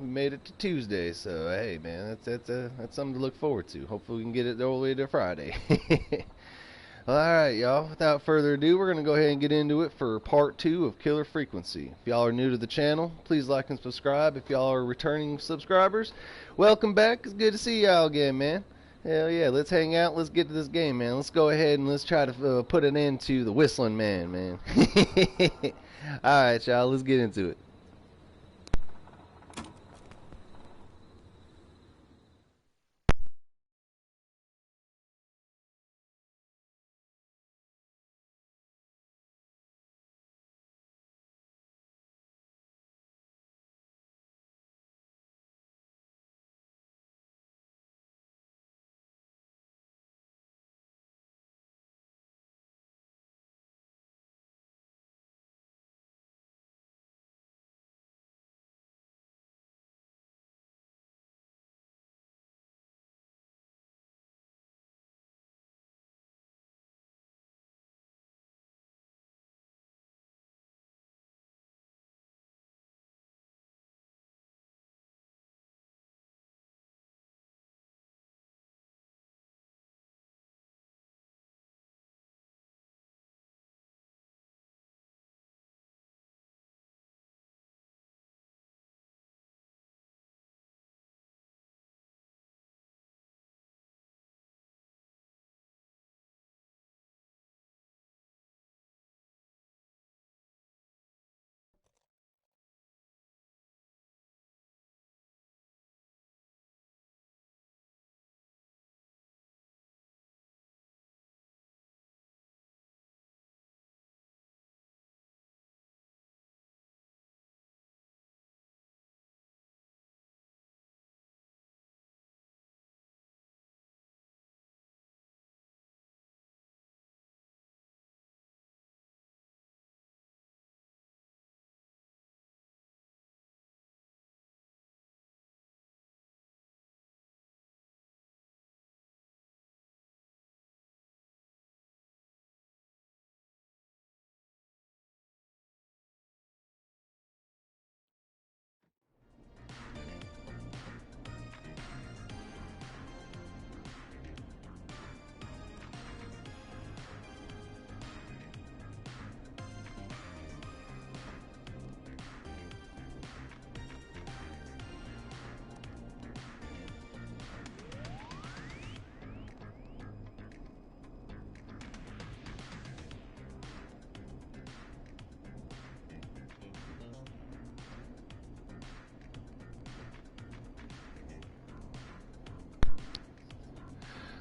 we made it to Tuesday, so hey, man, that's something to look forward to. Hopefully, we can get it all the way to Friday. All right, y'all. Without further ado, we're gonna go ahead and get into it for part two of Killer Frequency. If y'all are new to the channel, please like and subscribe. If y'all are returning subscribers, welcome back. It's good to see y'all again, man. Hell yeah, let's hang out. Let's get to this game, man. Let's go ahead and let's try to put an end to the whistling man. All right, y'all. Let's get into it.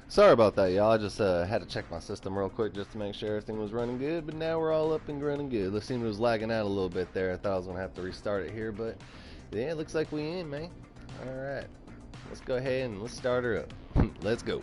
Sorry about that, y'all. I just had to check my system real quick just to make sure everything was running good, but now we're all up and running good. It seemed it was lagging out a little bit there. I thought I was going to have to restart it here, but yeah, it looks like we in, man. Alright, let's go ahead and let's start her up. Let's go.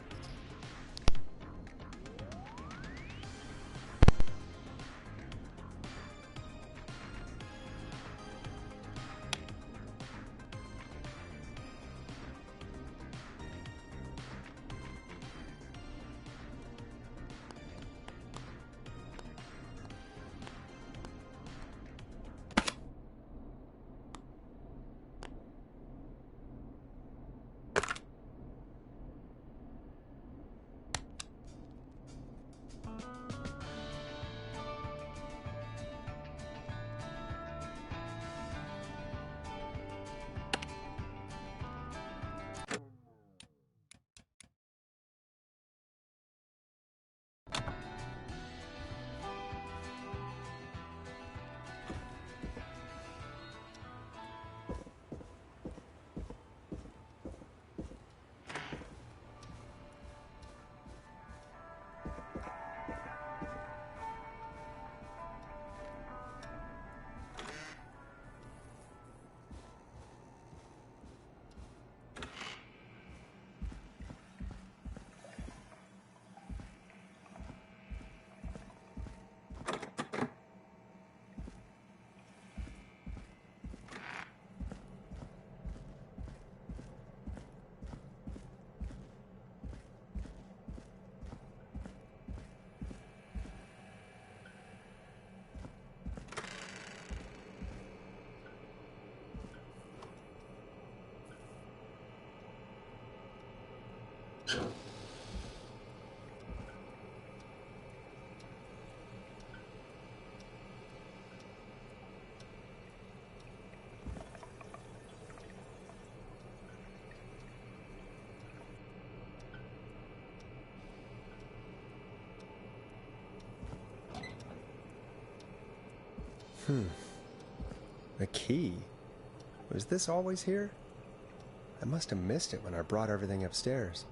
A key? Was this always here? I must have missed it when I brought everything upstairs.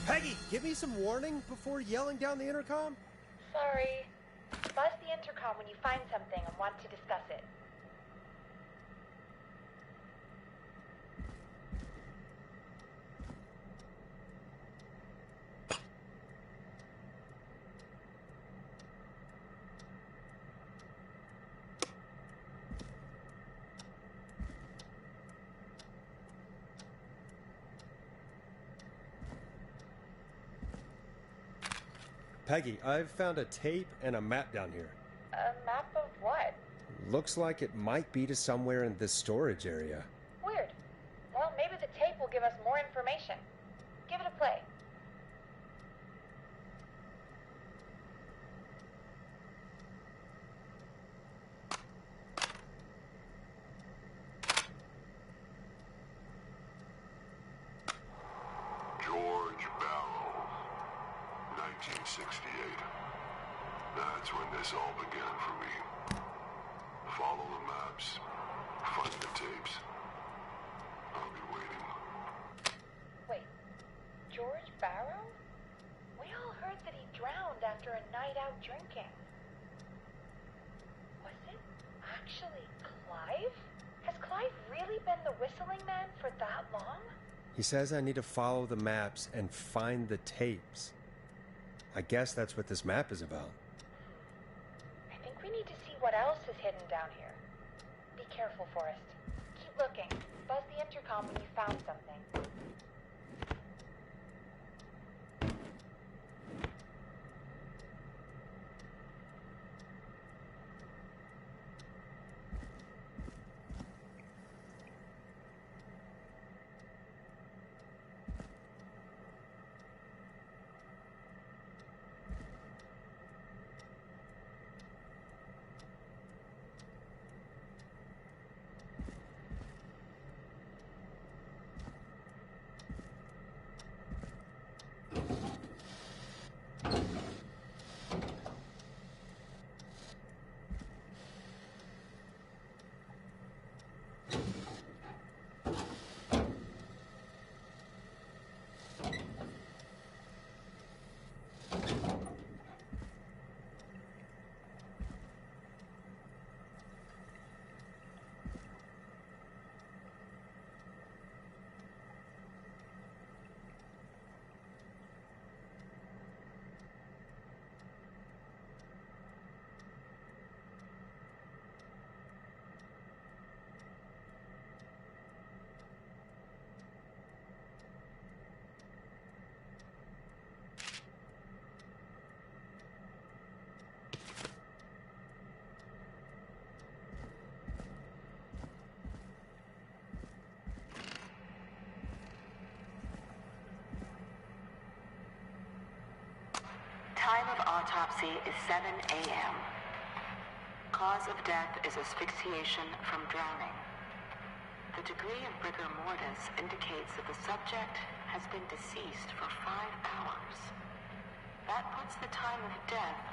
Peggy, give me some warning before yelling down the intercom. Sorry. Buzz the intercom when you find something and want to discuss it. Peggy, I've found a tape and a map down here. A map of what? Looks like it might be to somewhere in this storage area. Weird. Well, maybe the tape will give us more information. Give it a play. George Barrow, 1968. That's when this all began for me. Follow the maps, find the tapes. I'll be waiting. Wait, George Barrow? We all heard that he drowned after a night out drinking. Was it actually Clive? Has Clive really been the whistling man for that long? He says I need to follow the maps and find the tapes. I guess that's what this map is about. I think we need to see what else is hidden down here. Be careful, Forrest. Keep looking. Buzz the intercom when you found something. Time of autopsy is 7 a.m. cause of death is asphyxiation from drowning. The degree of rigor mortis indicates that the subject has been deceased for 5 hours. That puts the time of death...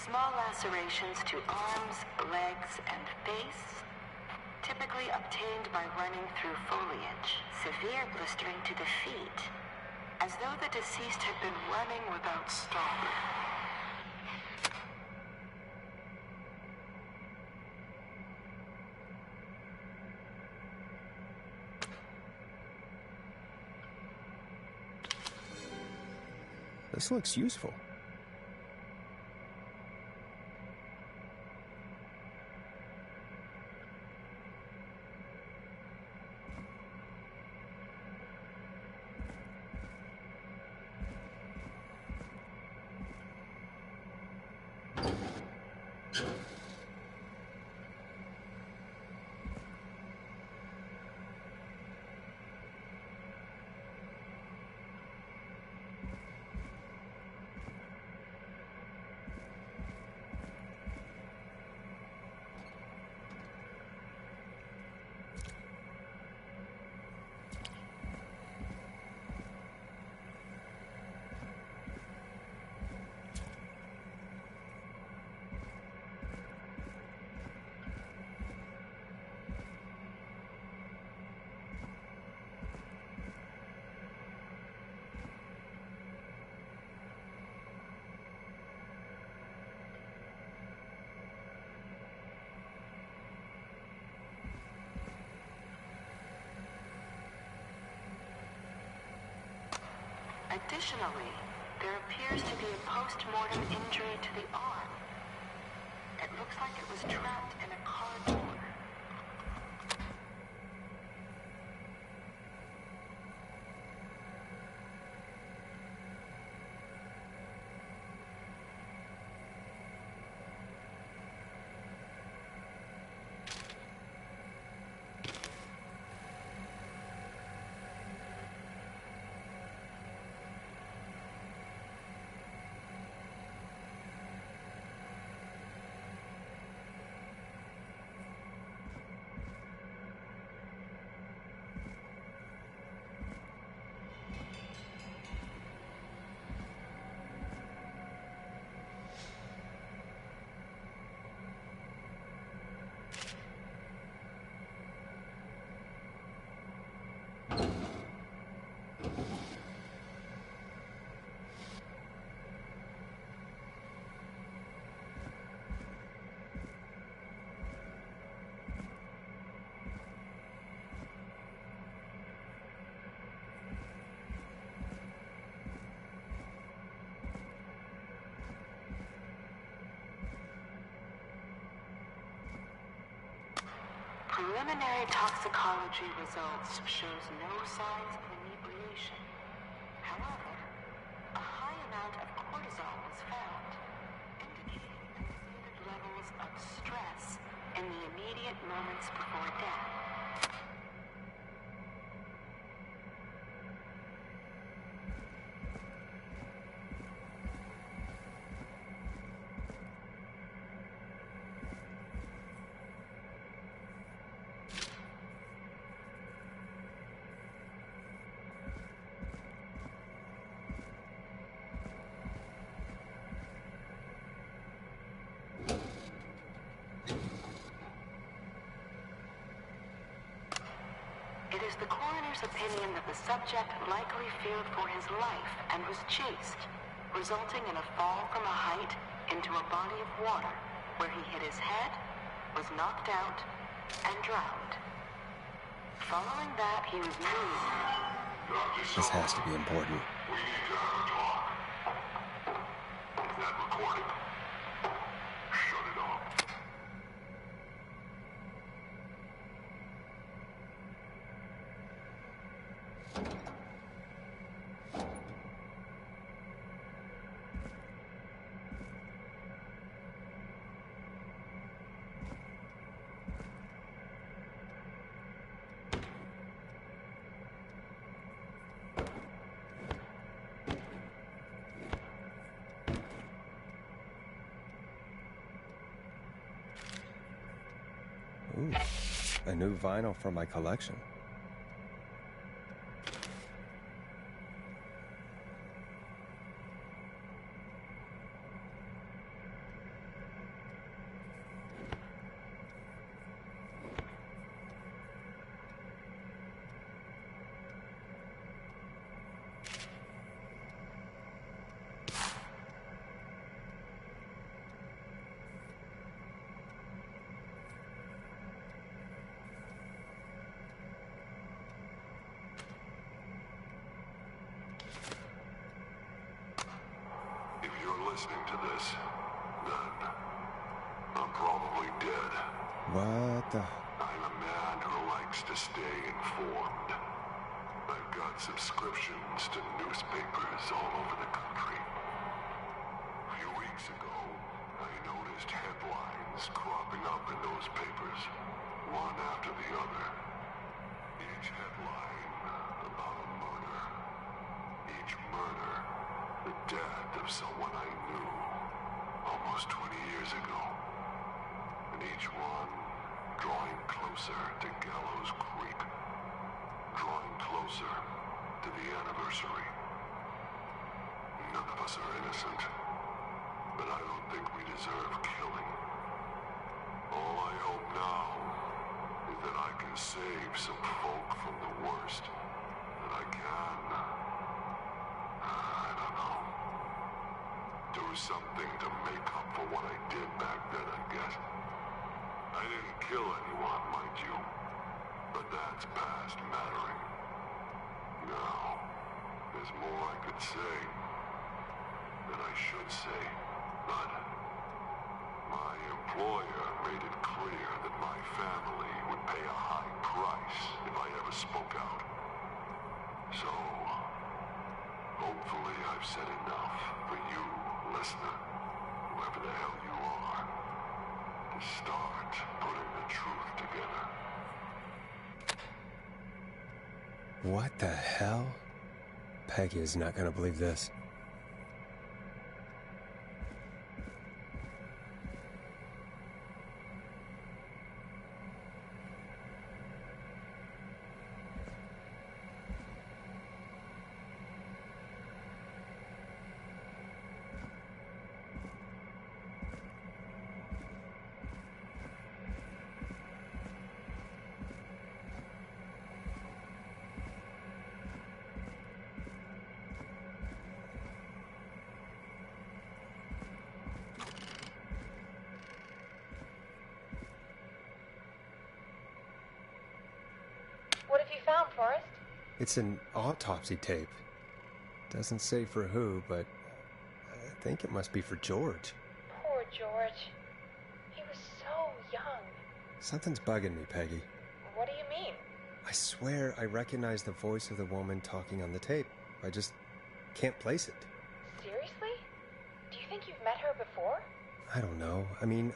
Small lacerations to arms, legs, and face, typically obtained by running through foliage. Severe blistering to the feet, as though the deceased had been running without stopping. This looks useful. Additionally, there appears to be a post-mortem injury to the arm. It looks like it was trapped in a car door. Preliminary toxicology results shows no signs of inebriation. However, a high amount of cortisol was found, indicating elevated levels of stress in the immediate moments before death. It is the coroner's opinion that the subject likely feared for his life and was chased, resulting in a fall from a height into a body of water, where he hit his head, was knocked out, and drowned. Following that, he was moved. This has to be important. We need to have a talk. Is that recording? Shut it off. Ooh, a new vinyl for my collection. If you're listening to this, then I'm probably dead. What the... I'm a man who likes to stay informed. I've got subscriptions to newspapers all over the country. A few weeks ago, I noticed headlines cropping up in those papers, one after the other. Each headline about a murder. Each murder, the death of someone I knew almost 20 years ago. And each one drawing closer to Gallows Creek. Drawing closer to the anniversary. None of us are innocent, but I don't think we deserve killing. All I hope now is that I can save some folk from the worst that I can. I don't know. Do something to make up for what I did back then, I guess. I didn't kill anyone, mind you, but that's past mattering. Now, there's more I could say, that I should say, but my employer made it clear that my family would pay a high price if I ever spoke out. So, hopefully I've said enough for you, listener, whoever the hell you are, to start putting the truth together. What the hell? Peggy is not gonna believe this. What have you found, Forrest? It's an autopsy tape. Doesn't say for who, but I think it must be for George. Poor George. He was so young. Something's bugging me, Peggy. What do you mean? I swear I recognize the voice of the woman talking on the tape. I just can't place it. Seriously? Do you think you've met her before? I don't know. I mean,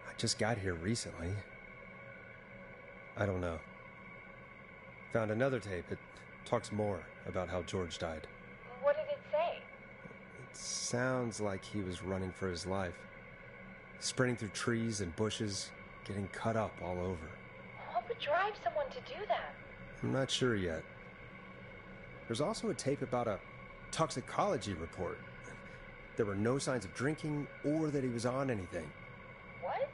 I just got here recently. I don't know. Found another tape. It talks more about how George died. What did it say? It sounds like he was running for his life. Sprinting through trees and bushes, getting cut up all over. What would drive someone to do that? I'm not sure yet. There's also a tape about a toxicology report. There were no signs of drinking or that he was on anything. What?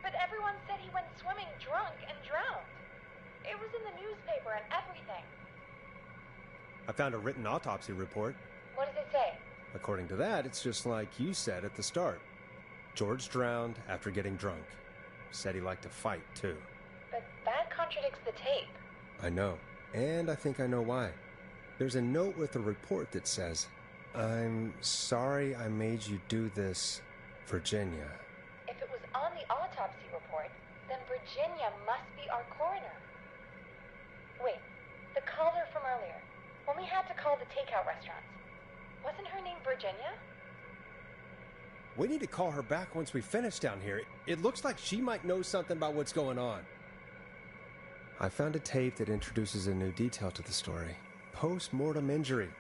But everyone said he went swimming drunk and drowned. It was in the newspaper and everything. I found a written autopsy report. What does it say? According to that, it's just like you said at the start. George drowned after getting drunk. Said he liked to fight, too. But that contradicts the tape. I know. And I think I know why. There's a note with the report that says, "I'm sorry I made you do this, Virginia." If it was on the autopsy report, then Virginia must be our coroner. Wait, the caller from earlier, when we had to call the takeout restaurants, wasn't her name Virginia? We need to call her back once we finish down here. It looks like she might know something about what's going on. I found a tape that introduces a new detail to the story. Post-mortem injury.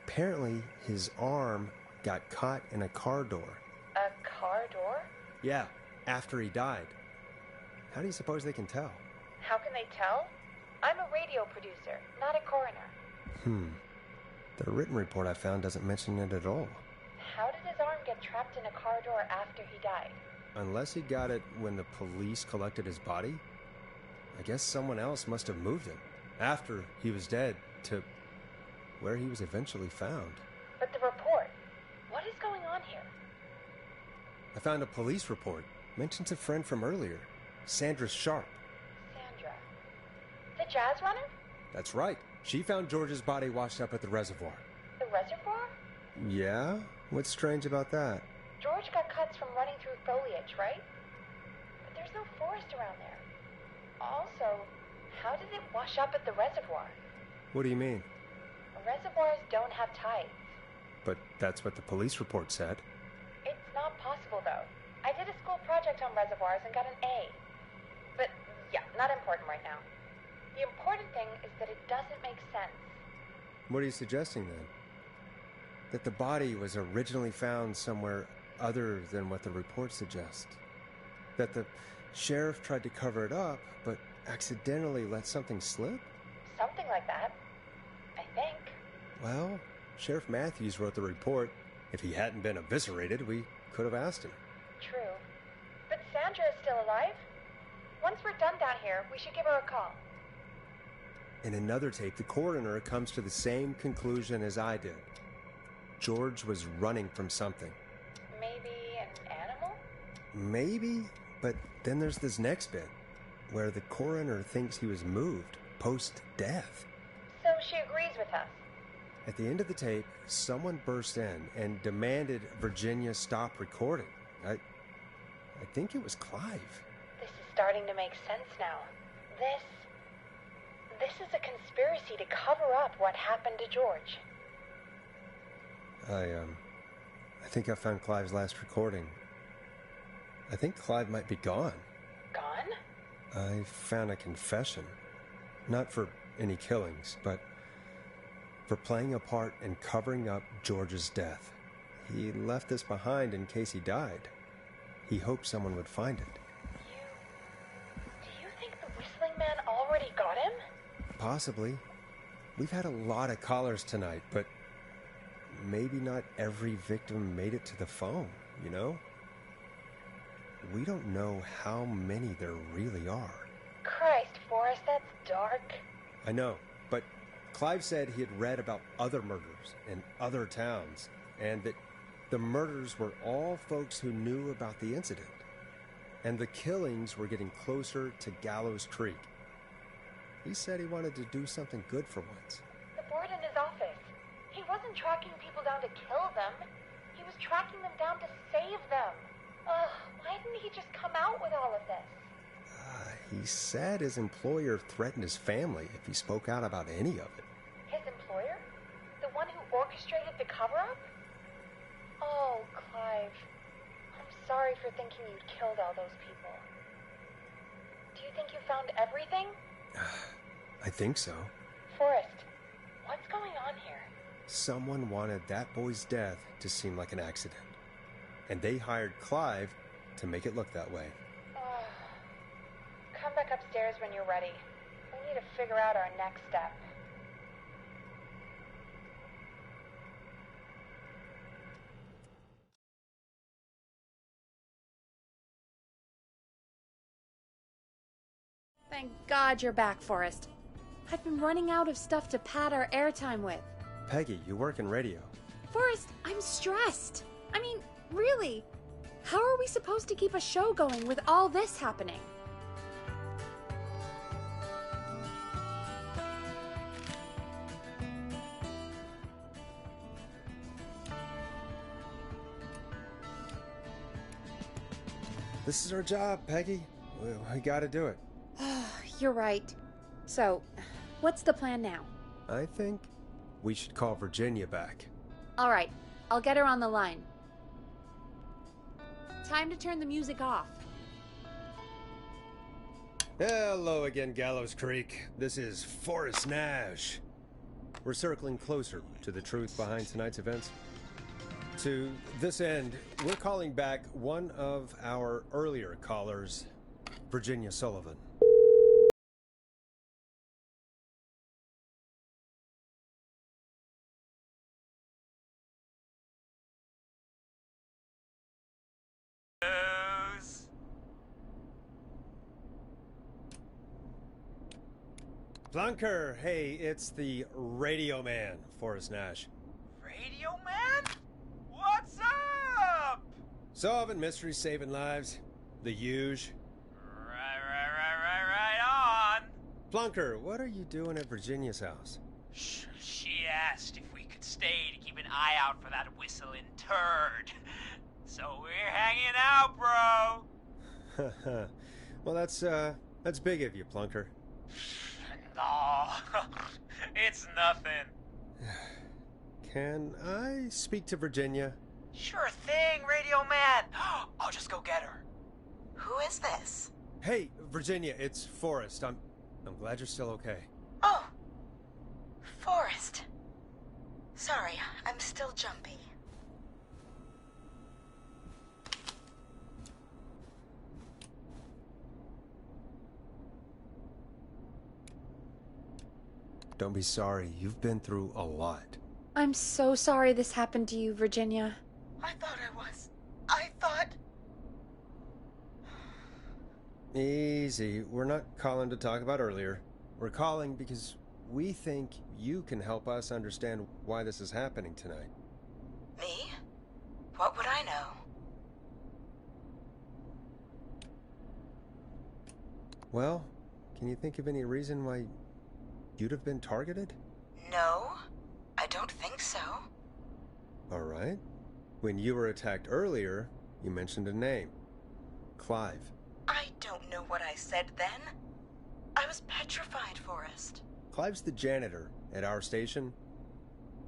Apparently, his arm got caught in a car door. A car door? Yeah, after he died. How do you suppose they can tell? How can they tell? I'm a radio producer, not a coroner. The written report I found doesn't mention it at all. How did his arm get trapped in a car door after he died? Unless he got it when the police collected his body, I guess someone else must have moved him after he was dead to where he was eventually found. But the report, what is going on here? I found a police report. Mentions a friend from earlier, Sandra Sharp. Sandra. The jazz runner? That's right. She found George's body washed up at the reservoir. The reservoir? Yeah? What's strange about that? George got cuts from running through foliage, right? But there's no forest around there. Also, how did it wash up at the reservoir? What do you mean? Reservoirs don't have tides. But that's what the police report said. It's not possible, though. I did a school project on reservoirs and got an A. But, yeah, not important right now. The important thing is that it doesn't make sense. What are you suggesting, then? That the body was originally found somewhere other than what the report suggests? That the sheriff tried to cover it up, but accidentally let something slip? Something like that. I think. Well, Sheriff Matthews wrote the report. If he hadn't been eviscerated, we could have asked him. True. But Sandra is still alive. Once we're done down here, we should give her a call. In another tape, the coroner comes to the same conclusion as I did. George was running from something. Maybe an animal? Maybe, but then there's this next bit, where the coroner thinks he was moved post-death. So she agrees with us. At the end of the tape, someone burst in and demanded Virginia stop recording. I think it was Clive. This is starting to make sense now. This is a conspiracy to cover up what happened to George. I think I found Clive's last recording. I think Clive might be gone. Gone? I found a confession. Not for any killings, but for playing a part in covering up George's death. He left this behind in case he died. He hoped someone would find it. Do you think the Whistling Man already got him? Possibly. We've had a lot of callers tonight, but maybe not every victim made it to the phone, you know? We don't know how many there really are. Christ, Forrest, that's dark. I know, but Clive said he had read about other murders in other towns, and that the murders were all folks who knew about the incident. And the killings were getting closer to Gallows Creek. He said he wanted to do something good for once. The board in his office. He wasn't tracking people down to kill them. He was tracking them down to save them. Ugh, why didn't he just come out with all of this? He said his employer threatened his family if he spoke out about any of it. His employer? The one who orchestrated the cover-up? Oh, Clive. I'm sorry for thinking you'd killed all those people. Do you think you found everything? I think so. Forrest, what's going on here? Someone wanted that boy's death to seem like an accident. And they hired Clive to make it look that way. Come back upstairs when you're ready. We need to figure out our next step. Thank God you're back, Forrest. I've been running out of stuff to pad our airtime with. Peggy, you work in radio. Forrest, I'm stressed. I mean, really, how are we supposed to keep a show going with all this happening? This is our job, Peggy. We gotta do it. You're right. So, what's the plan now? I think we should call Virginia back. All right, I'll get her on the line. Time to turn the music off. Hello again, Gallows Creek. This is Forrest Nash. We're circling closer to the truth behind tonight's events. To this end, we're calling back one of our earlier callers, Virginia Sullivan. Plunker, hey, it's the Radio Man, Forrest Nash. Radio Man? What's up? Solving mysteries, saving lives. The huge. Right on. Plunker, what are you doing at Virginia's house? She asked if we could stay to keep an eye out for that whistling turd. So we're hanging out, bro. Well, that's big of you, Plunker. No, it's nothing. Can I speak to Virginia? Sure thing, Radio Man. I'll just go get her. Who is this? Hey, Virginia, it's Forrest. I'm glad you're still okay. Oh, Forrest. Sorry, I'm still jumpy. Don't be sorry. You've been through a lot. I'm so sorry this happened to you, Virginia. I thought I was. I thought... Easy. We're not calling to talk about earlier. We're calling because we think you can help us understand why this is happening tonight. Me? What would I know? Well, can you think of any reason why you'd have been targeted? No, I don't think so. All right. When you were attacked earlier, you mentioned a name. Clive. I don't know what I said then. I was petrified, Forrest. Clive's the janitor at our station,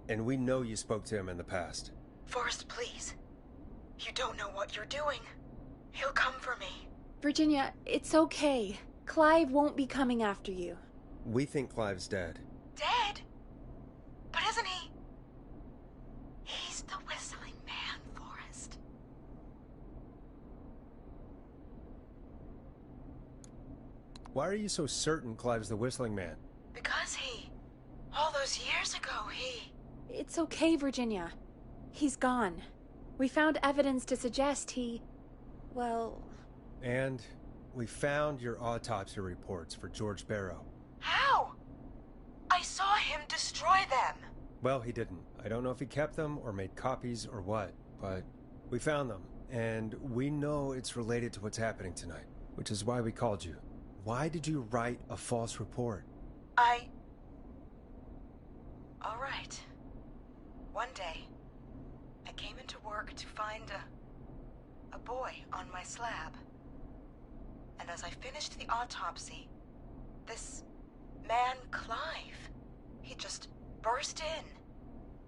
and we know you spoke to him in the past. Forrest, please. You don't know what you're doing. He'll come for me. Virginia, it's okay. Clive won't be coming after you. We think Clive's dead. Dead? But isn't he? He's the whistling man, Forrest. Why are you so certain Clive's the whistling man? Because all those years ago, It's okay, Virginia. He's gone. We found evidence to suggest well... And we found your autopsy reports for George Barrow. How? I saw him destroy them. Well, he didn't. I don't know if he kept them or made copies or what, but we found them, and we know it's related to what's happening tonight, which is why we called you. Why did you write a false report? All right. One day, I came into work to find a boy on my slab. and as I finished the autopsy, this man, Clive, he just burst in,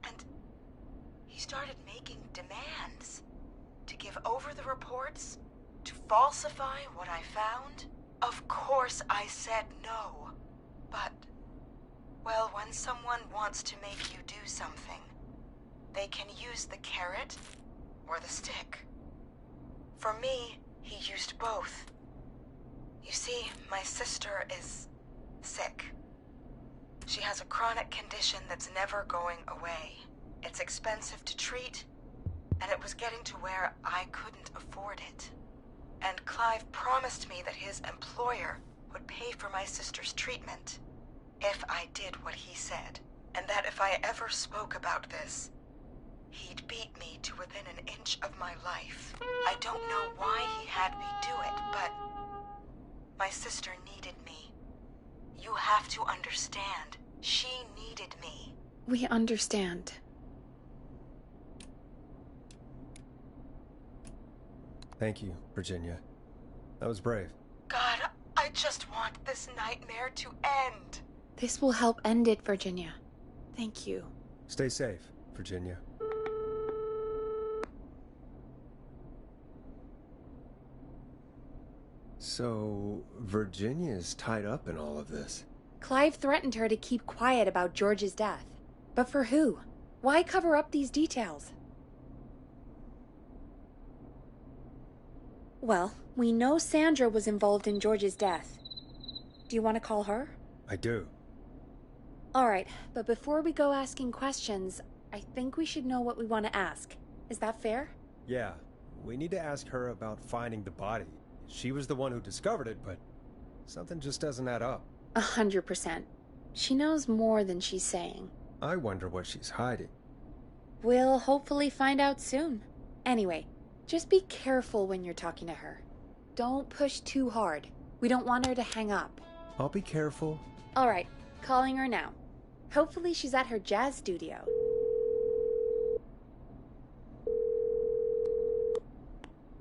and he started making demands to give over the reports, to falsify what I found. Of course I said no, but, well, when someone wants to make you do something, they can use the carrot or the stick. For me, he used both. You see, my sister is sick. She has a chronic condition that's never going away. It's expensive to treat, and it was getting to where I couldn't afford it. And Clive promised me that his employer would pay for my sister's treatment if I did what he said, and that if I ever spoke about this, he'd beat me to within an inch of my life. I don't know why he had me do it, but my sister needed me. You have to understand, she needed me. We understand. Thank you, Virginia. That was brave. God, I just want this nightmare to end. This will help end it, Virginia. Thank you. Stay safe, Virginia. So, Virginia's tied up in all of this. Clive threatened her to keep quiet about George's death. But for who? Why cover up these details? Well, we know Sandra was involved in George's death. Do you want to call her? I do. Alright, but before we go asking questions, I think we should know what we want to ask. Is that fair? Yeah, we need to ask her about finding the body. She was the one who discovered it, but something just doesn't add up. 100%. She knows more than she's saying. I wonder what she's hiding. We'll hopefully find out soon. Anyway, just be careful when you're talking to her. Don't push too hard. We don't want her to hang up. I'll be careful. Alright, calling her now. Hopefully she's at her jazz studio.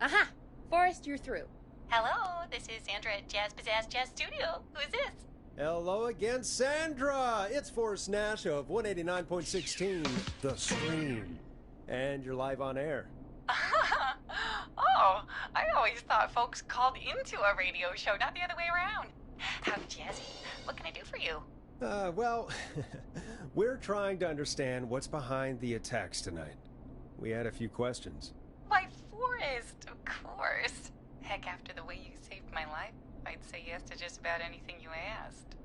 Aha! Forrest, you're through. Hello, this is Sandra at Jazz Pizzazz Jazz Studio. Who's this? Hello again, Sandra! It's Forrest Nash of 189.16, The Stream. And you're live on air. Oh, I always thought folks called into a radio show, not the other way around. Howdy, Jazzy. What can I do for you? Well, we're trying to understand what's behind the attacks tonight. We had a few questions. Why, Forrest, of course. Heck, after the way you saved my life, I'd say yes to just about anything you asked.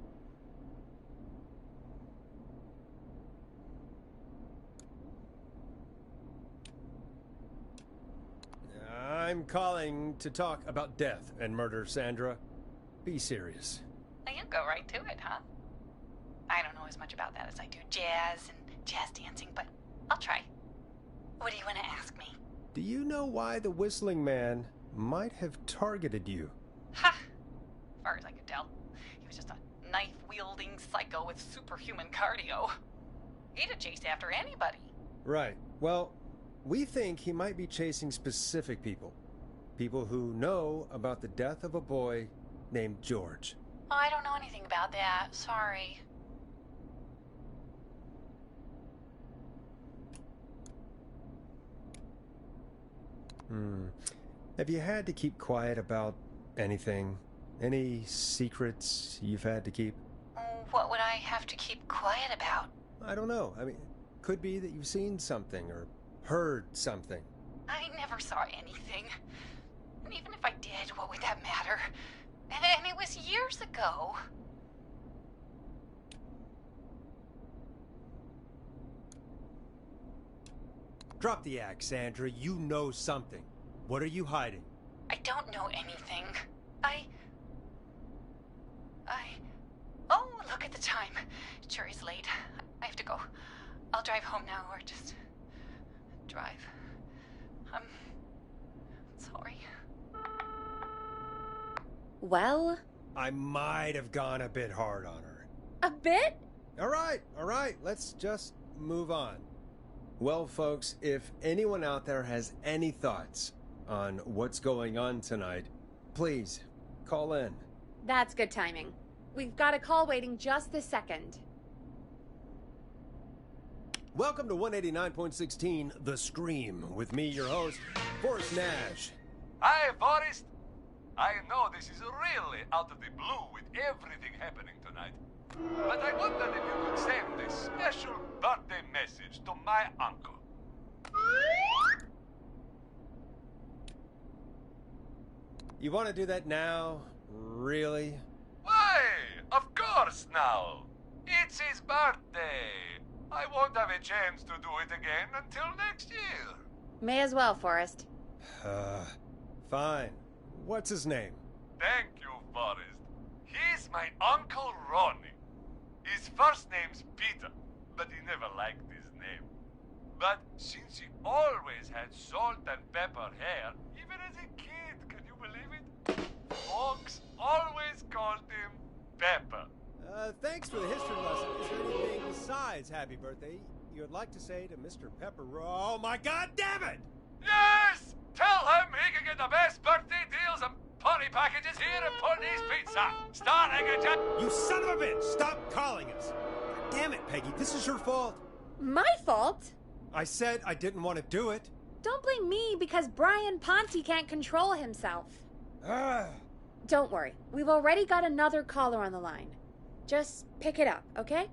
I'm calling to talk about death and murder, Sandra. Be serious. Now you go right to it, huh? I don't know as much about that as I do jazz and jazz dancing, but I'll try. What do you want to ask me? Do you know why the Whistling Man might have targeted you? Ha! As far as I could tell, he was just a knife-wielding psycho with superhuman cardio. He'd have chased after anybody. Right. Well, we think he might be chasing specific people. People who know about the death of a boy named George. Oh, I don't know anything about that. Sorry. Have you had to keep quiet about anything? Any secrets you've had to keep? What would I have to keep quiet about? I don't know. I mean, could be that you've seen something or heard something. I never saw anything. And even if I did, what would that matter? And it was years ago. Drop the act, Sandra. You know something. What are you hiding? I don't know anything. Oh, look at the time. It sure is late. I have to go. I'll drive home now, or just drive. I'm sorry. Well, I might have gone a bit hard on her. a bit? All right. Let's just move on. Well, folks, if anyone out there has any thoughts on what's going on tonight, please call in. That's good timing. We've got a call waiting just this second. Welcome to 189.16 The Scream, with me, your host, Forrest Nash. Hi, Forrest. I know this is really out of the blue with everything happening tonight. But I wondered if you could send a special birthday message to my uncle. You want to do that now? Really? Why? Of course now. It's his birthday. I won't have a chance to do it again until next year. May as well, Forrest. Fine. What's his name? Thank you, Forrest. He's my Uncle Ronnie. His first name's Peter, but he never liked his name. But since he always had salt and pepper hair, even as a kid, can you believe it? Folks always called him Pepper. Thanks for the history lesson. Is there anything besides happy birthday you would like to say to Mr. Pepper? Oh my god damn it! Yes! Tell him he can get the best birthday deals and party packages here at Putney's Pizza. Starting at... You son of a bitch! Stop calling us! God damn it, Peggy, this is your fault. My fault? I said I didn't want to do it. Don't blame me because Brian Ponte can't control himself. Don't worry. We've already got another caller on the line. Just pick it up, okay?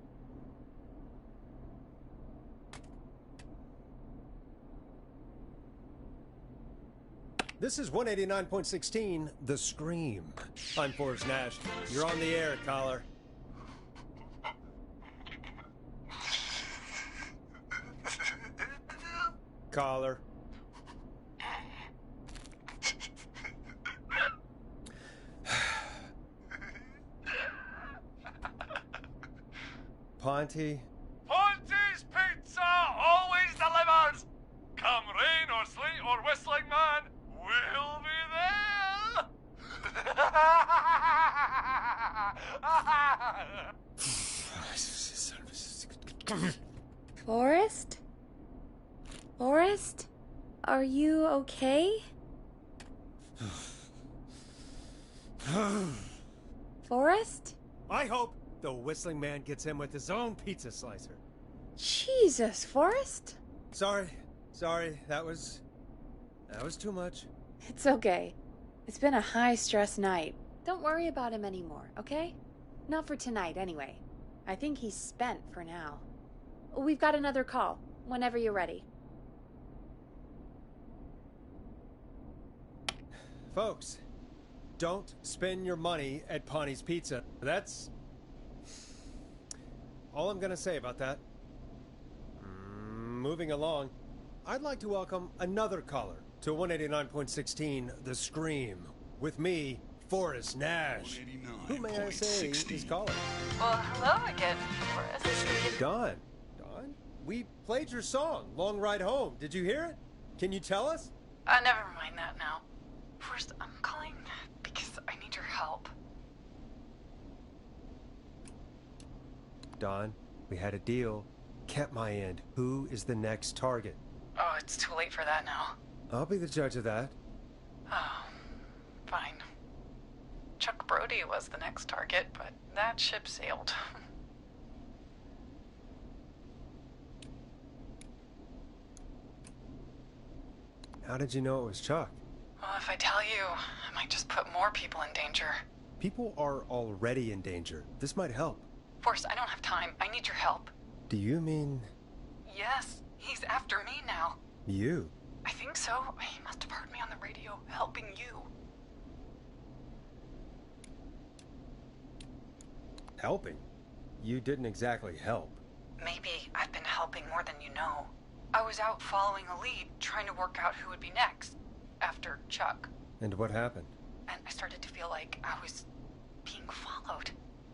This is 189.16, The Scream. I'm Forrest Nash. You're on the air, caller. Caller. Ponte? Ponte's Pizza always delivers! Come rain or sleet or whistling man, we'll be there! Forrest? Forrest? Are you okay? Forrest? I hope the whistling man gets him with his own pizza slicer. Jesus, Forrest? Sorry, that was too much. It's okay. It's been a high-stress night. Don't worry about him anymore, okay? Not for tonight, anyway. I think he's spent for now. We've got another call, whenever you're ready. Folks, don't spend your money at Ponte's Pizza. That's all I'm gonna say about that. Moving along, I'd like to welcome another caller to 189.16 The Scream. With me, Forrest Nash. Who may I say is calling? Well, hello again, Forrest. Dawn. Dawn? We played your song, Long Ride Home. Did you hear it? Can you tell us? Never mind that now. First, I'm calling because I need your help. Dawn, we had a deal. Kept my end. Who is the next target? Oh, it's too late for that now. I'll be the judge of that. Oh, fine. Chuck Brody was the next target, but that ship sailed. How did you know it was Chuck? Well, if I tell you, I might just put more people in danger. People are already in danger. This might help. Forrest, I don't have time. I need your help. Do you mean... Yes, he's after me now. you? I think so. He must have heard me on the radio helping you. Helping? You didn't exactly help. Maybe I've been helping more than you know. I was out following a lead, trying to work out who would be next, after Chuck. And what happened? And I started to feel like I was being followed.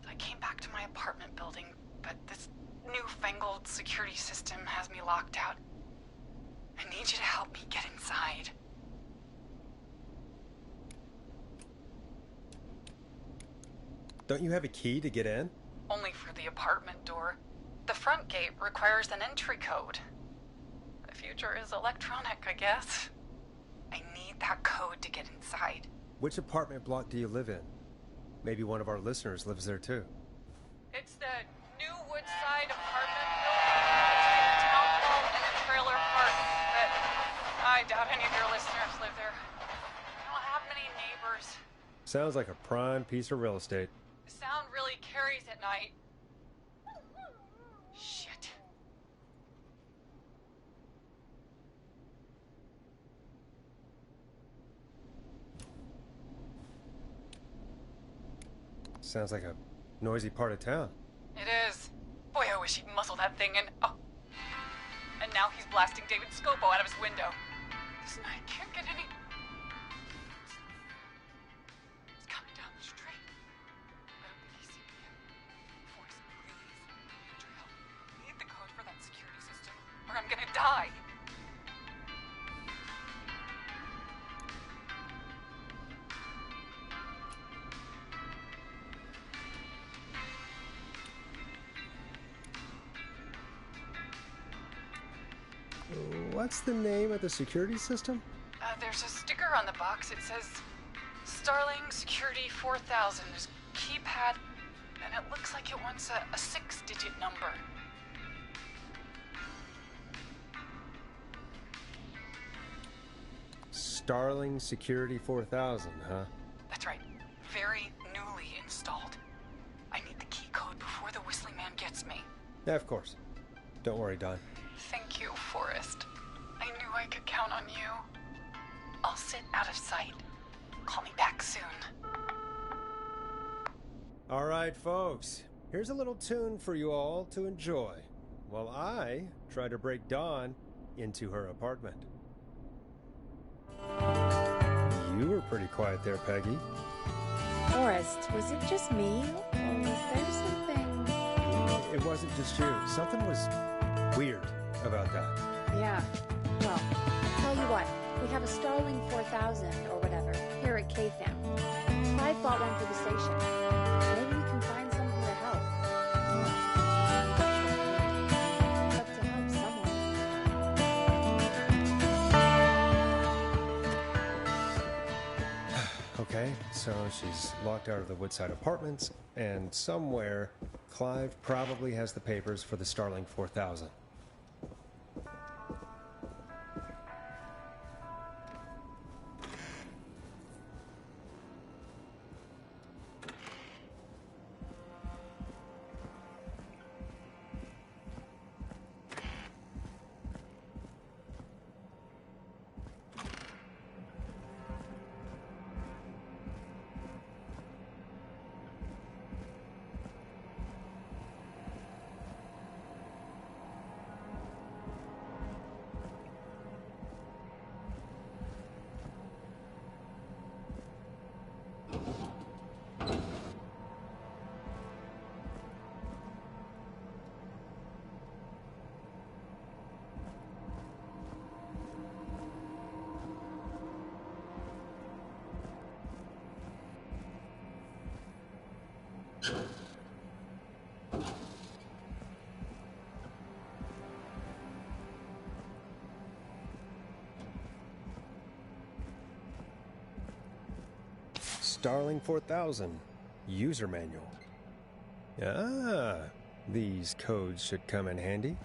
I came back to my apartment building, but this newfangled security system has me locked out. I need you to help me get inside. Don't you have a key to get in? Only for the apartment door. The front gate requires an entry code. The future is electronic, I guess. I need that code to get inside. which apartment block do you live in? Maybe one of our listeners lives there too. It's the New Woodside apartment building between the town hall and the trailer park. But I doubt any of your listeners live there. I don't have many neighbors. Sounds like a prime piece of real estate. The sound really carries at night. Shit. Sounds like a noisy part of town. It is. Boy, I wish he'd muzzle that thing and... Oh. And now he's blasting David Scopo out of his window. This night can't get any... He's coming down the street. I don't think he's seen me yet. Forrest, please. Andrew, help. I need the code for that security system, or I'm gonna die. What's the name of the security system? There's a sticker on the box. It says Starling Security 4000. There's a keypad, and it looks like it wants a 6-digit number. Starling Security 4000, huh? That's right. Very newly installed. I need the key code before the Whistling Man gets me. Yeah, of course. Don't worry, Don. Thank you, Forrest. I knew I could count on you. I'll sit out of sight. Call me back soon. All right, folks. Here's a little tune for you all to enjoy while I try to break Dawn into her apartment. You were pretty quiet there, Peggy. Forrest, was it just me? Or was there something... It wasn't just you. Something was weird about that. Yeah. Well, I'll tell you what. We have a Starling 4000 or whatever here at KFAM. Clive bought one for the station. Maybe we can find something to help. But to help someone. Okay, so she's locked out of the Woodside Apartments, and somewhere Clive probably has the papers for the Starling 4000. Starling 4000 user manual. Ah, these codes should come in handy.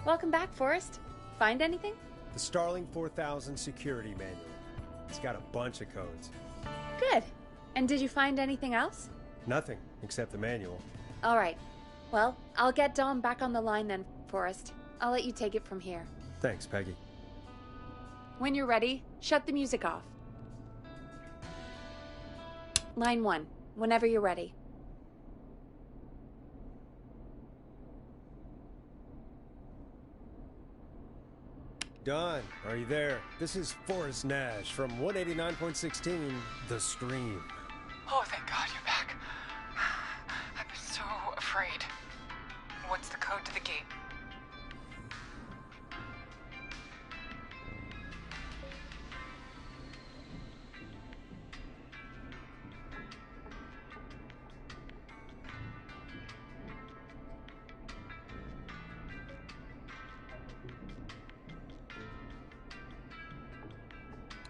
Welcome back, Forrest. Find anything? The Starling 4000 security manual. It's got a bunch of codes. Good. And did you find anything else? Nothing, except the manual. All right. Well, I'll get Dom back on the line then, Forrest. I'll let you take it from here. Thanks, Peggy. When you're ready, shut the music off. Line 1, whenever you're ready. Don, are you there? This is Forrest Nash from 189.16, The Stream. Oh, thank God you're back. I've been so afraid. What's the code to the gate?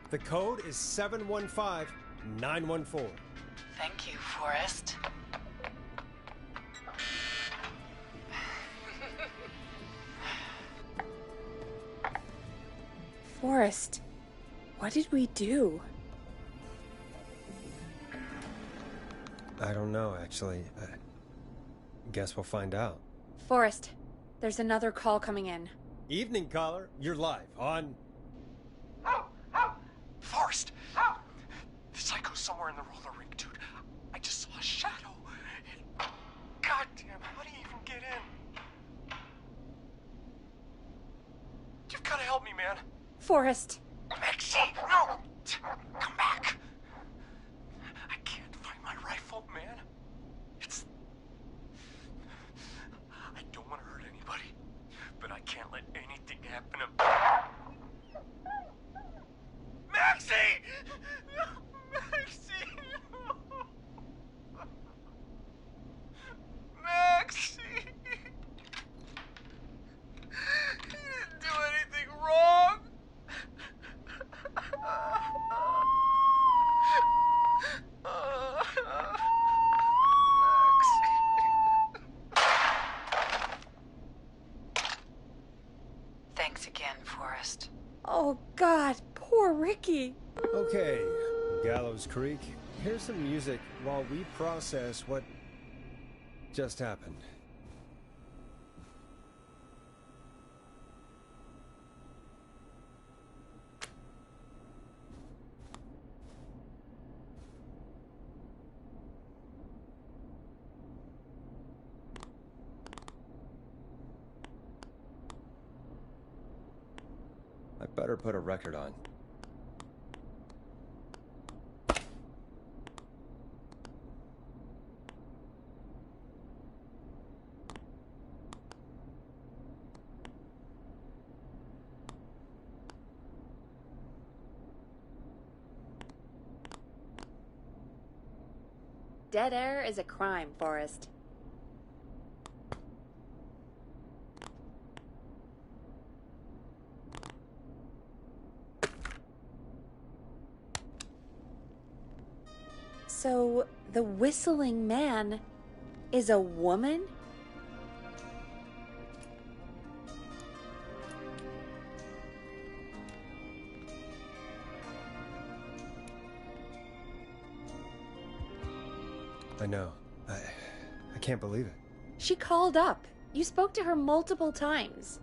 The code is 715914. Thank you, Forrest. Forrest, what did we do? I don't know, actually. Guess we'll find out. Forrest, there's another call coming in. Evening, caller. You're live on... Forrest! The psycho's somewhere in the roller rink, dude. I just saw a shadow. Goddamn, how do you even get in? You've gotta help me, man. Forrest. Maxie, no! Come back! I can't find my rifle, man. I don't want to hurt anybody, but I can't let anything happen to... Maxie! Maxie! Maxie! You didn't do anything wrong! Thanks again, Forrest. Oh, God, poor Ricky. Okay, Gallows Creek. Here's some music while we process what just happened. I better put a record on. Dead air is a crime, Forrest. So, the whistling man is a woman? I know. I can't believe it. She called up. You spoke to her multiple times.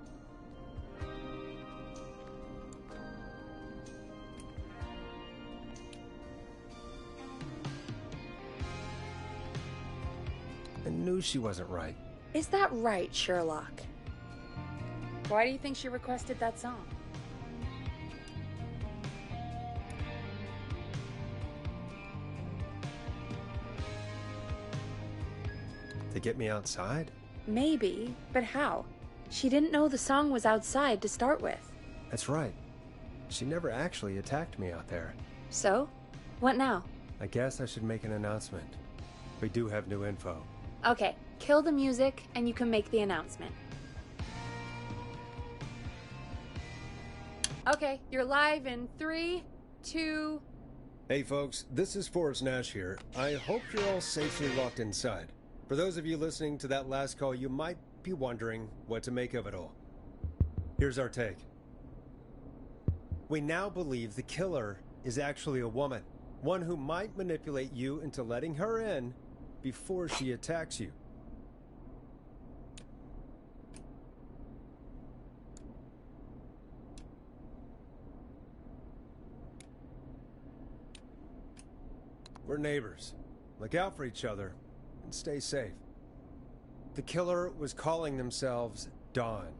I knew she wasn't right. Is that right, Sherlock? Why do you think she requested that song? To get me outside? Maybe, but how? She didn't know the song was outside to start with. That's right. She never actually attacked me out there. So? What now? I guess I should make an announcement. We do have new info. Okay, kill the music and you can make the announcement. Okay, you're live in 3, 2... Hey folks, this is Forrest Nash here. I hope you're all safely locked inside. For those of you listening to that last call, you might be wondering what to make of it all. Here's our take. We now believe the killer is actually a woman. One who might manipulate you into letting her in before she attacks you. We're neighbors. Look out for each other and stay safe. The killer was calling themselves Dawn.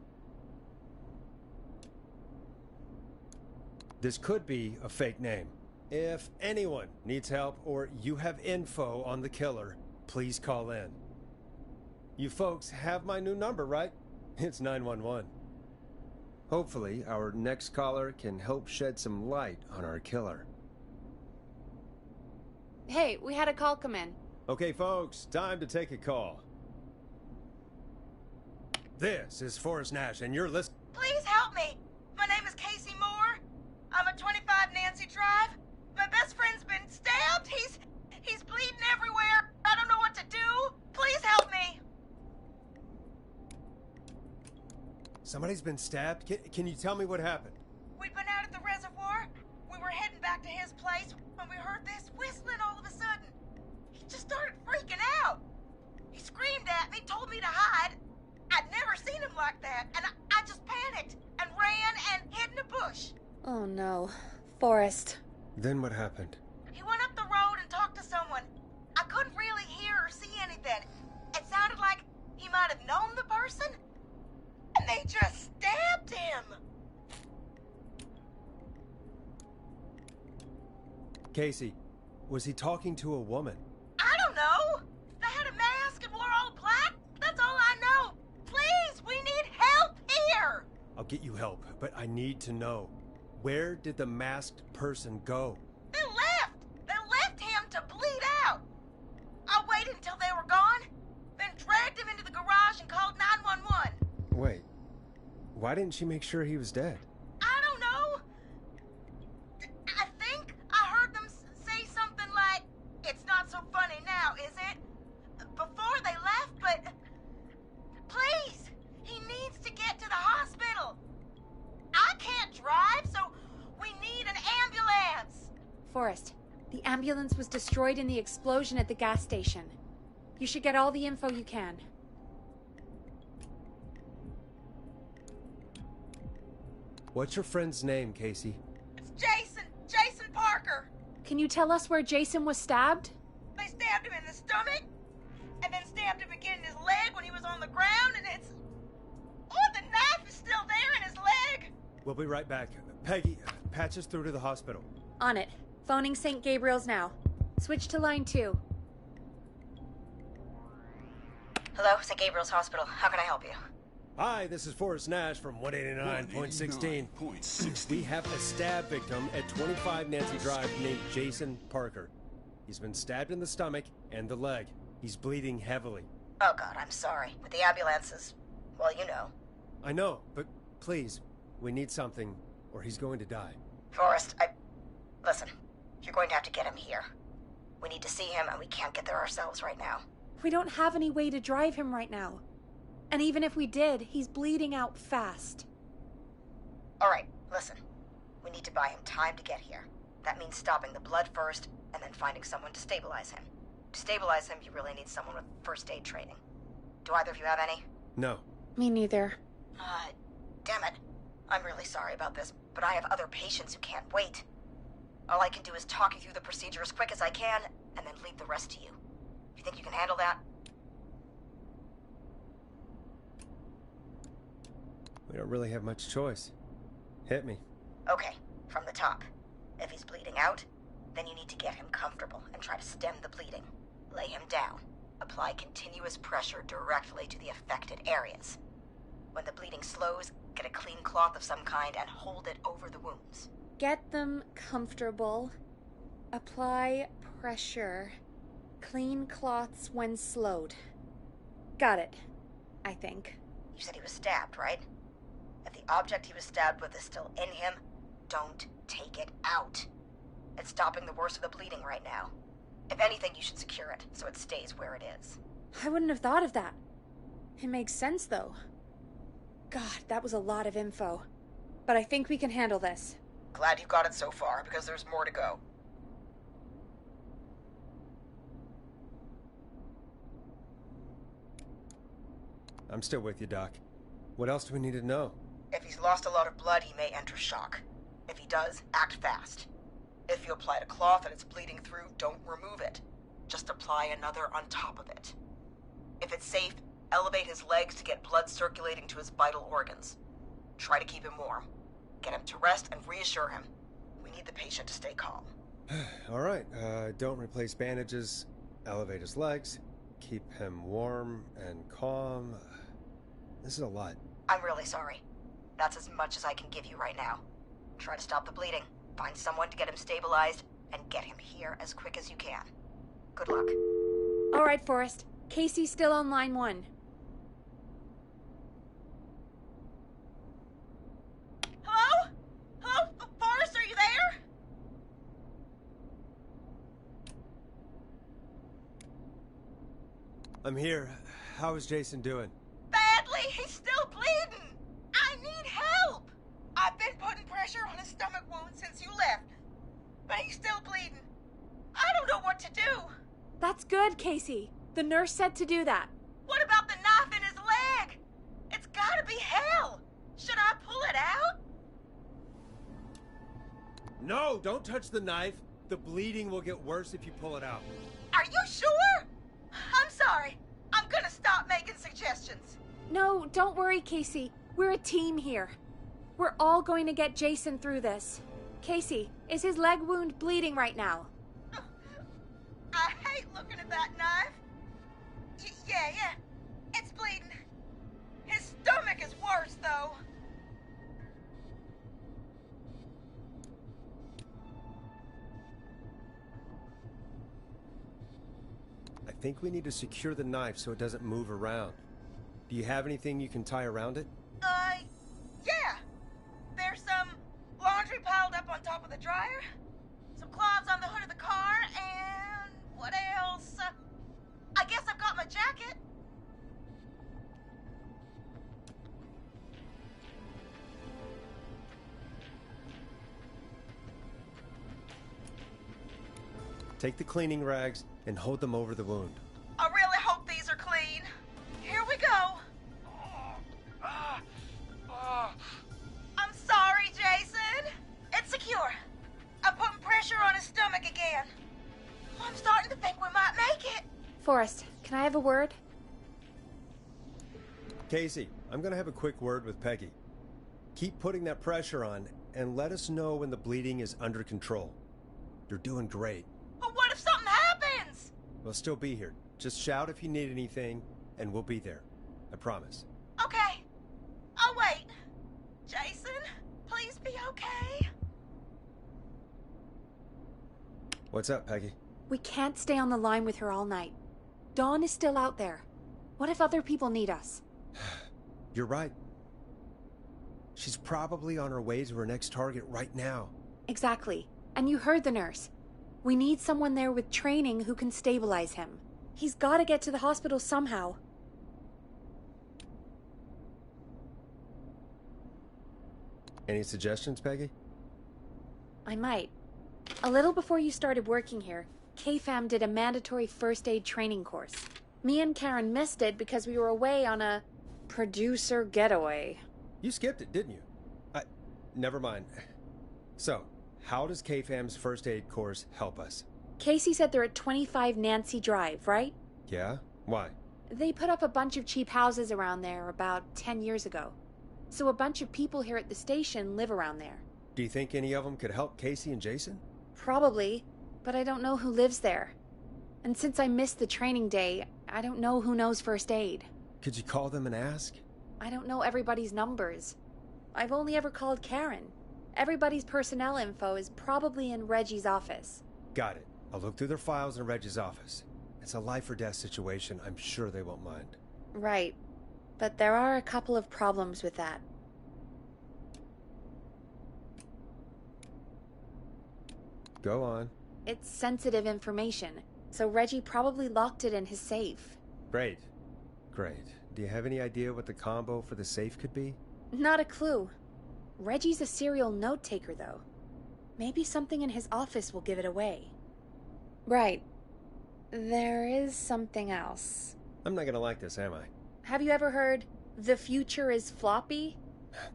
This could be a fake name. If anyone needs help or you have info on the killer, please call in. You folks have my new number, right? It's 911. Hopefully, our next caller can help shed some light on our killer. Hey, we had a call come in. Okay, folks, time to take a call. This is Forrest Nash, and you're listening. Please help me. My name is Casey Moore. I'm at 25 Nancy Drive. My best friend's been stabbed. He's bleeding everywhere. I don't know what to do. Please help me. Somebody's been stabbed? Can you tell me what happened? We'd been out at the reservoir. We were heading back to his place when we heard this whistling all of a sudden. He just started freaking out. He screamed at me, told me to hide. I'd never seen him like that, and I just panicked and ran and hid in a bush. Oh no. Forrest. Then what happened? He went up the road and talked to someone. I couldn't really hear or see anything. It sounded like he might have known the person, and they just stabbed him. Casey, was he talking to a woman? I don't know. They had a mask and wore all black. That's all I know. Please, we need help here. I'll get you help, but I need to know. Where did the masked person go? They left. They left him to bleed out. I waited until they were gone, then dragged him into the garage and called 911. Wait, why didn't she make sure he was dead? I don't know. I think I heard them say something like, "It's not so funny now, is it?" before they left, but please, he needs to get to the hospital. I can't drive, so we need an ambulance. Forrest, the ambulance was destroyed in the explosion at the gas station. You should get all the info you can. What's your friend's name, Casey? It's Jason Parker. Can you tell us where Jason was stabbed? They stabbed him in the stomach, and then stabbed him again in his leg when he was on the ground, and it's... Oh, the knife is still there in his leg! We'll be right back. Peggy, patch us through to the hospital. On it. Phoning St. Gabriel's now. Switch to line 2. Hello, St. Gabriel's Hospital. How can I help you? Hi, this is Forrest Nash from 189.16. We have a stab victim at 25 Nancy Drive named Jason Parker. He's been stabbed in the stomach and the leg. He's bleeding heavily. Oh, God, I'm sorry. With the ambulances, well, you know. I know, but please, we need something, or he's going to die. Forrest, Listen, you're going to have to get him here. We need to see him, and we can't get there ourselves right now. We don't have any way to drive him right now. And even if we did, he's bleeding out fast. All right, listen. We need to buy him time to get here. That means stopping the blood first, and then finding someone to stabilize him. To stabilize him, you really need someone with first aid training. Do either of you have any? No. Me neither. Damn it. I'm really sorry about this, but I have other patients who can't wait. All I can do is talk you through the procedure as quick as I can, and then leave the rest to you. You think you can handle that? We don't really have much choice. Hit me. Okay, from the top. If he's bleeding out, then you need to get him comfortable and try to stem the bleeding. Lay him down. Apply continuous pressure directly to the affected areas. When the bleeding slows, get a clean cloth of some kind and hold it over the wounds. Get them comfortable. Apply pressure. Clean cloths when slowed. Got it, I think. You said he was stabbed, right? If the object he was stabbed with is still in him, don't take it out. It's stopping the worst of the bleeding right now. If anything, you should secure it so it stays where it is. I wouldn't have thought of that. It makes sense, though. God, that was a lot of info. But I think we can handle this. Glad you got it so far, because there's more to go. I'm still with you, Doc. What else do we need to know? If he's lost a lot of blood, he may enter shock. If he does, act fast. If you applied a cloth and it's bleeding through, don't remove it. Just apply another on top of it. If it's safe, elevate his legs to get blood circulating to his vital organs. Try to keep him warm. Get him to rest and reassure him. We need the patient to stay calm. All right, don't replace bandages, elevate his legs, keep him warm and calm. This is a lot. I'm really sorry. That's as much as I can give you right now. Try to stop the bleeding, find someone to get him stabilized, and get him here as quick as you can. Good luck. All right, Forrest. Casey's still on line 1. Hello? Hello? Forrest, are you there? I'm here. How is Jason doing? Badly. He's still bleeding. I need help. I've been putting pressure on his stomach wound since you left, but he's still bleeding. I don't know what to do. That's good, Casey. The nurse said to do that. What about the knife in his leg? It's gotta be hell. Should I pull it out? No, don't touch the knife. The bleeding will get worse if you pull it out. Are you sure? I'm sorry. I'm gonna stop making suggestions. No, don't worry, Casey. We're a team here. We're all going to get Jason through this. Casey, is his leg wound bleeding right now? I hate looking at that knife. Yeah. It's bleeding. His stomach is worse, though. I think we need to secure the knife so it doesn't move around. Do you have anything you can tie around it? Yeah. There's some laundry piled up on top of the dryer, some cloths on the hood of the car, and what else? I guess I've got my jacket. Take the cleaning rags and hold them over the wound. I really hope these are clean. Here we go. I'm sorry, Jason. It's secure. I'm putting pressure on his stomach again. I'm starting to think we might make it. Forrest, can I have a word? Casey, I'm gonna have a quick word with Peggy. Keep putting that pressure on and let us know when the bleeding is under control. You're doing great. But what if something happens? We'll still be here. Just shout if you need anything, and we'll be there. I promise. Okay. I'll wait. Jason, please be okay. What's up, Peggy? We can't stay on the line with her all night. Dawn is still out there. What if other people need us? You're right. She's probably on her way to her next target right now. Exactly. And you heard the nurse. We need someone there with training who can stabilize him. He's got to get to the hospital somehow. Any suggestions, Peggy? I might. A little before you started working here, KFAM did a mandatory first aid training course. Me and Karen missed it because we were away on a producer getaway. You skipped it, didn't you? Never mind. So, how does KFAM's first aid course help us? Casey said they're at 25 Nancy Drive, right? Yeah? Why? They put up a bunch of cheap houses around there about 10 years ago. So a bunch of people here at the station live around there. Do you think any of them could help Casey and Jason? Probably, but I don't know who lives there. And since I missed the training day, I don't know who knows first aid. Could you call them and ask? I don't know everybody's numbers. I've only ever called Karen. Everybody's personnel info is probably in Reggie's office. Got it. I'll look through their files in Reggie's office. It's a life or death situation. I'm sure they won't mind. Right. But there are a couple of problems with that. Go on. It's sensitive information, so Reggie probably locked it in his safe. Great. Do you have any idea what the combo for the safe could be? Not a clue. Reggie's a serial note taker, though. Maybe something in his office will give it away. Right. There is something else. I'm not gonna like this, am I? Have you ever heard, the future is floppy?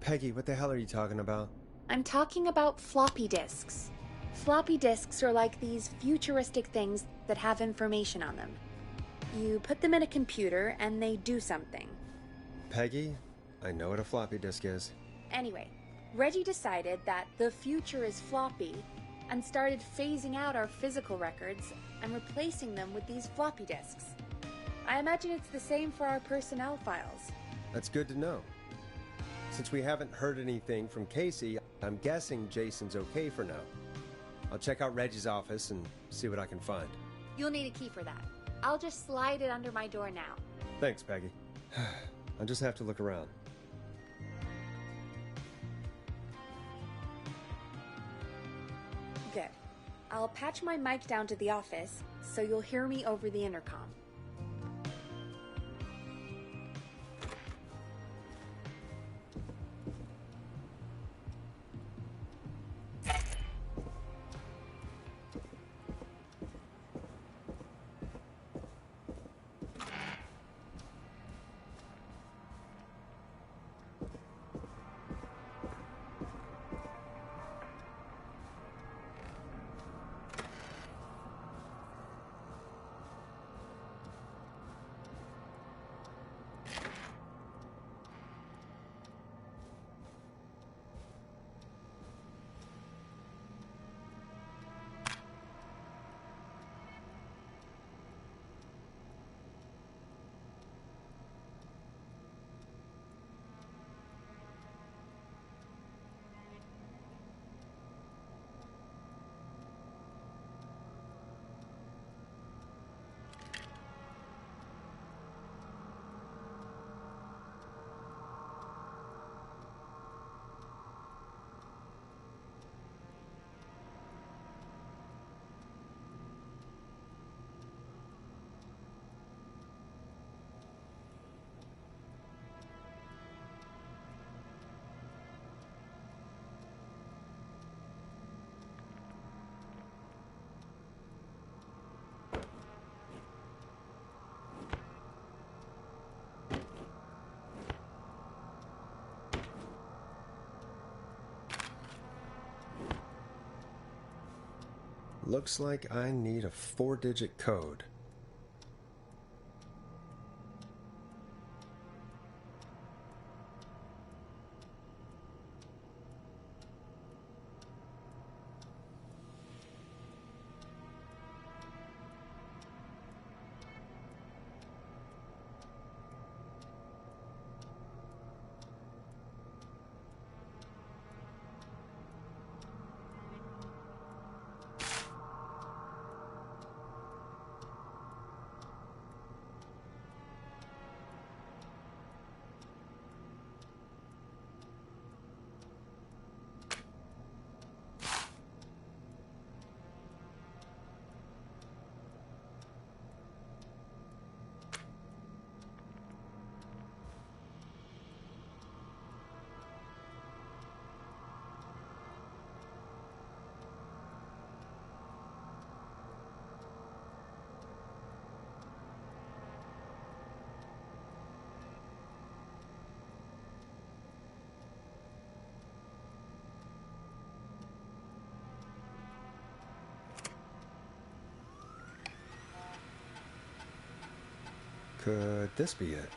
Peggy, what the hell are you talking about? I'm talking about floppy disks. Floppy disks are like these futuristic things that have information on them. You put them in a computer and they do something. Peggy, I know what a floppy disk is. Anyway, Reggie decided that the future is floppy and started phasing out our physical records and replacing them with these floppy disks. I imagine it's the same for our personnel files. That's good to know. Since we haven't heard anything from Casey, I'm guessing Jason's okay for now. I'll check out Reggie's office and see what I can find. You'll need a key for that. I'll just slide it under my door now. Thanks, Peggy. I'll just have to look around. Good. I'll patch my mic down to the office, so you'll hear me over the intercom. Looks like I need a 4-digit code. Could this be it?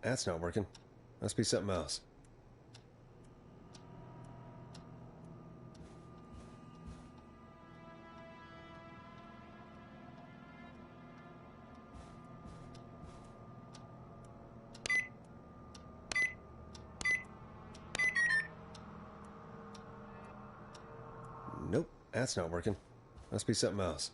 that's not working. Must be something else. Nope, that's not working. Must be something else.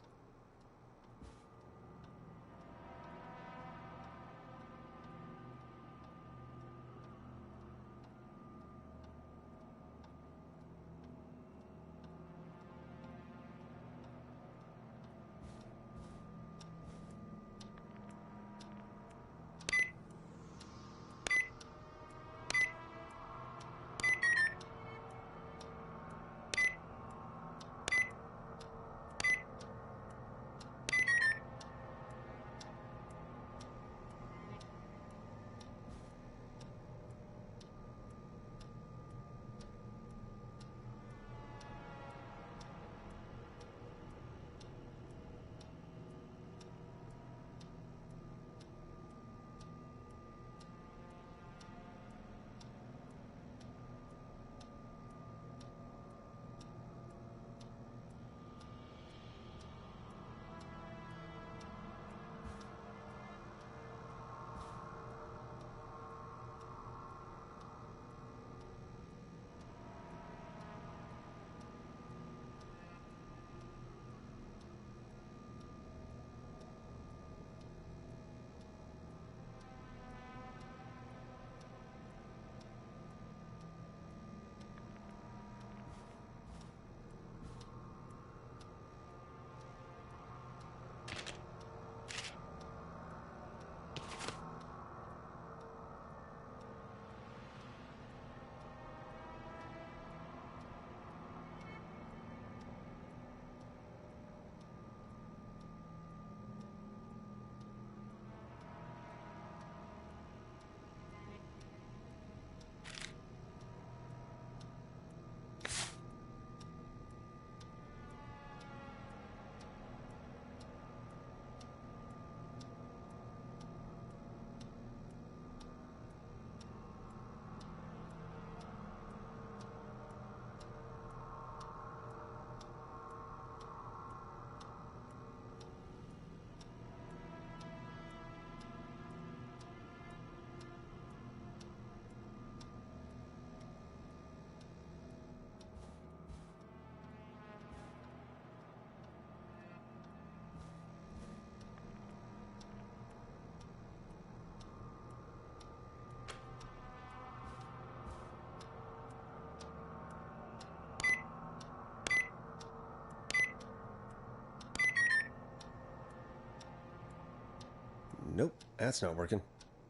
Nope, that's not working.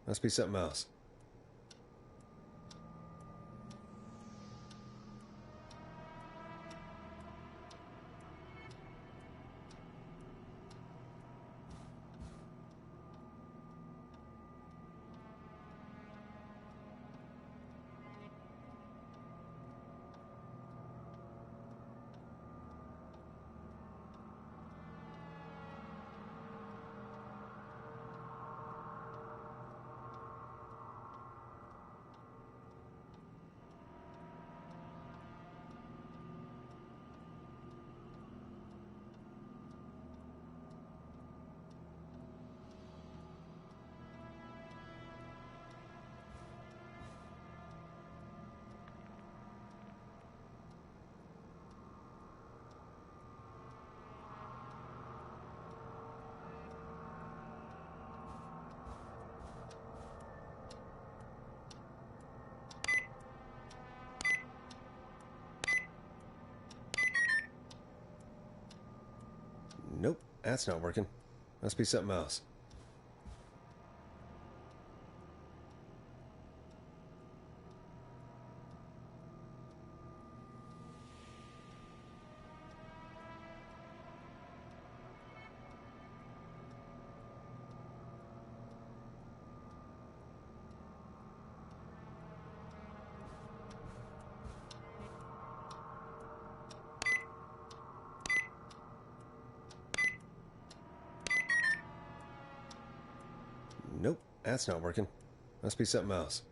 Must be something else. Nope, that's not working. Must be something else. Nope, that's not working. Must be something else.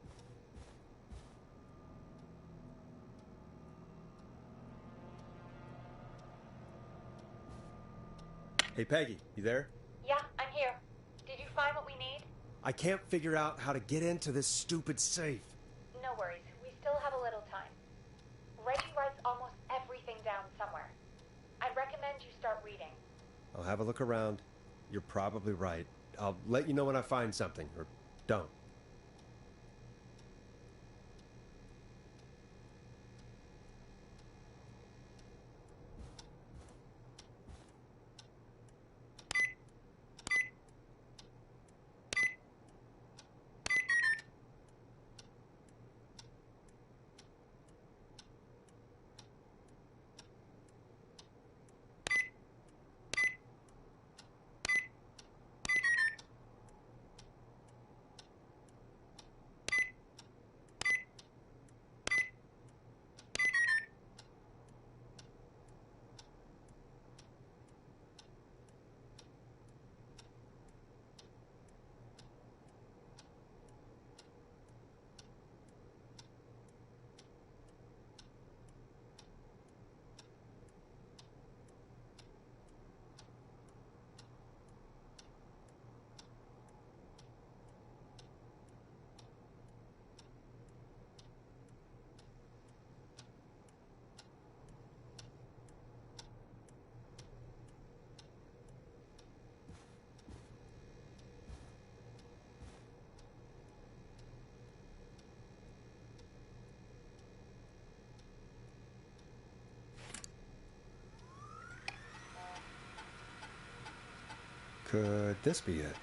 Hey, Peggy, you there? Yeah, I'm here. Did you find what we need? I can't figure out how to get into this stupid safe. No worries. We still have a little time. Reggie writes almost everything down somewhere. I'd recommend you start reading. I'll have a look around. You're probably right. I'll let you know when I find something, or don't. Could this be it?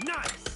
Nice!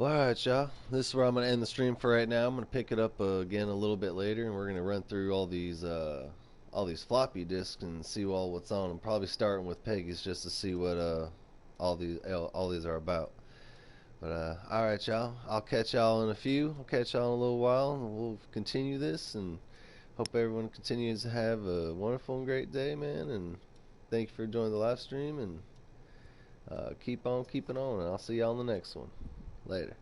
Well, alright, y'all. This is where I'm going to end the stream for right now. I'm going to pick it up again a little bit later, and we're going to run through all these floppy disks and see what's on them. Probably starting with Peggy's just to see what all these are about. But alright, y'all. I'll catch y'all in a few. I'll catch y'all in a little while, and we'll continue this. And hope everyone continues to have a wonderful and great day, man. And thank you for joining the live stream. And keep on keeping on. And I'll see y'all in the next one. Later.